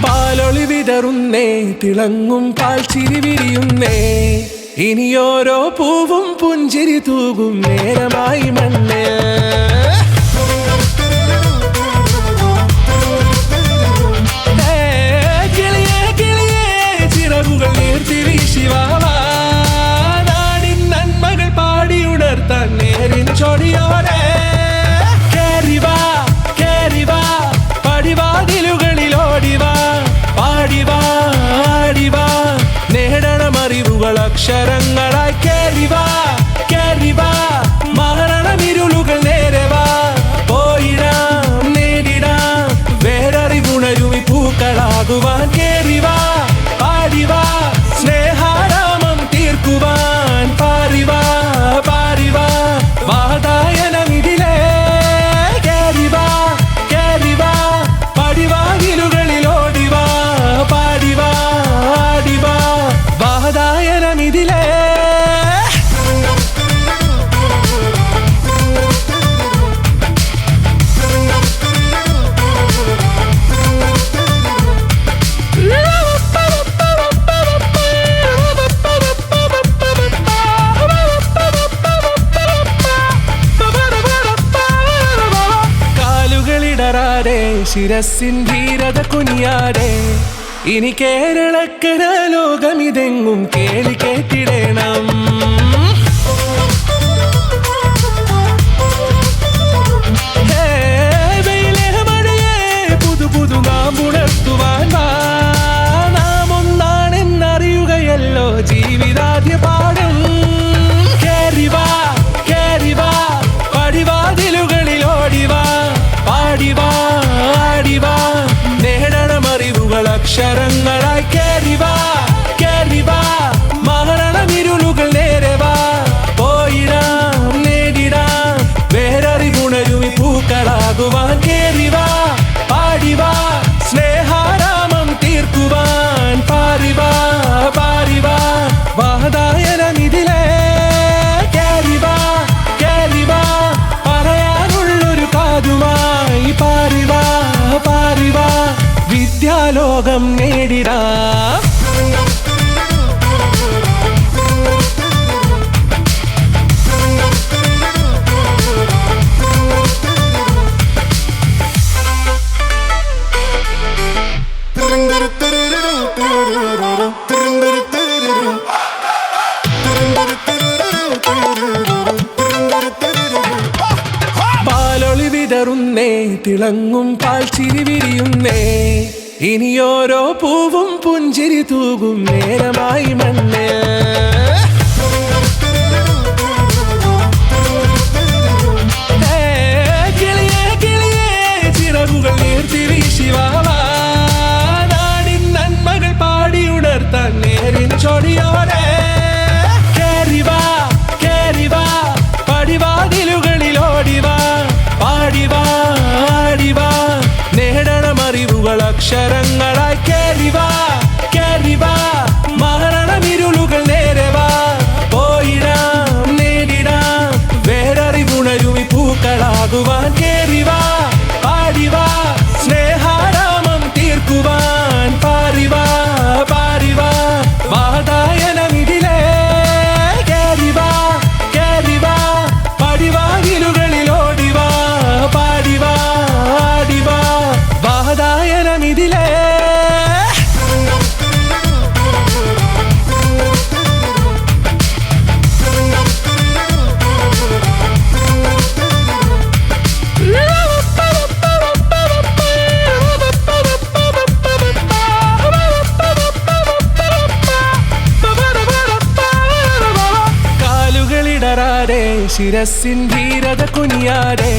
പാലൊളി വിതറുന്നേ, തിളങ്ങും പാൽച്ചിരി വിരിയുന്നേ, ഇനിയോരോ പൂവും പുഞ്ചിരി തൂകും നേരമായി മണ്ണേ. കിളിയേ കിളിയേ ചിറകുകൾ നീർത്തിവീശി വാ, നാടിൻ നന്മകൾ പാടിയുണർത്താൻ നേരിൻ ചൊടിയോടെ. കേറിവാ കേറിവാ പടിവാതിലുകളിലോടിവാ, പാടിവാ ആടിവാ നേടണമറിവുകൾ അക്ഷരങ്ങളായി. കേറിവാ കേറിവാ മരണമിരുളുകൾ നേരവാ, പോയിടാം നേടിടാം വേററിവുണരുമി പൂക്കളാകുവാൻ. കേറിവാ പാടിവാ സ്നേഹാരാമം തീർക്കുവാൻ, പാറിവാ പാറിവാ വാതായനമിതിലേ. കേറിവാ കേറിവാ പടിവാതിലുകളിലോടിവാ, പാടിവാ ആടിവാ വാതായനമിതിലേ. ശിരസിൻ ധീരത കുനിയാടെ, ഇനി കേരളക്കര ലോകമിതെങ്ങും കേളി കേട്ടിടണം. പുതു പുതു നാമ്പുണർത്തുവാൻ വാ, നാം ഒന്നാണെന്നറിയുകയല്ലോ ജീവിതാദ്യ പാഠം. കേറിവാ കേറിവാ പടിവാതിലുകളിലോടിവാ, പാടിവാ ആടിവാ നേടണമറിവുകൾ അക്ഷരങ്ങളായി. കേറിവാ കേറിവാ മരണമിരുളുകൾ നേരവാ, പോയിടാം നേടിടാം വേററിവുണരുമി പൂക്കളാകുവാൻ. കേറിവാ പാടിവാ സ്നേഹാരാമം തീർക്കുവാൻ, പാറിവാ പാറിവാ വാതായനമിതിലേ. കേറിവാ കേറിവാ പറയാനുള്ളൊരു കാതുമായി, പാറിവാ പാറിവാ വിദ്യാലോകം നേടിടാം. പാലൊളി വിതറുന്നേ, തിളങ്ങും പാൽച്ചിരി വിരിയുന്നേ, ഇനിയോരോ പൂവും പുഞ്ചിരി തൂകും നേരമായി മണ്ണേ. കിളിയേ കിളിയേ ചിറകുകൾ നീർത്തിവീശി വാ, നാടിൻ നന്മകൾ പാടിയുണർത്താൻ നേരിൻ ചൊടിയോടെ. കേറിവാ കേറിവാ പടിവാതിലുകളിലോടിവാ, പാടിവാ ആടിവാ നേടണമറിവുകൾ അക്ഷരങ്ങളായി. കേറിവാ കേറിവാ മരണമിരുളുകൾ നേരവാ, പോയിടാം നേടിടാം വേററിവുണരുമി പൂക്കളാകുവാൻ. കേറിവാ പാടിവാ സ്നേഹാരാമം തീർക്കുവാൻ, പാറിവാ പാറിവാ വാതായനമിതിലേ. കേറിവാ കേറിവാ പടിവാതിലുകളിലോടിവാ, പാടിവാ ആടിവാ വാതായനമിതിലേ. കാലുകളിടറാതെ ശിരസിൻ ധീരത കുനിയാടെ,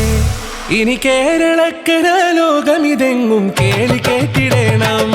ഇനി കേരളക്കര ലോകമിതെങ്ങും കേളി കേട്ടിടണം.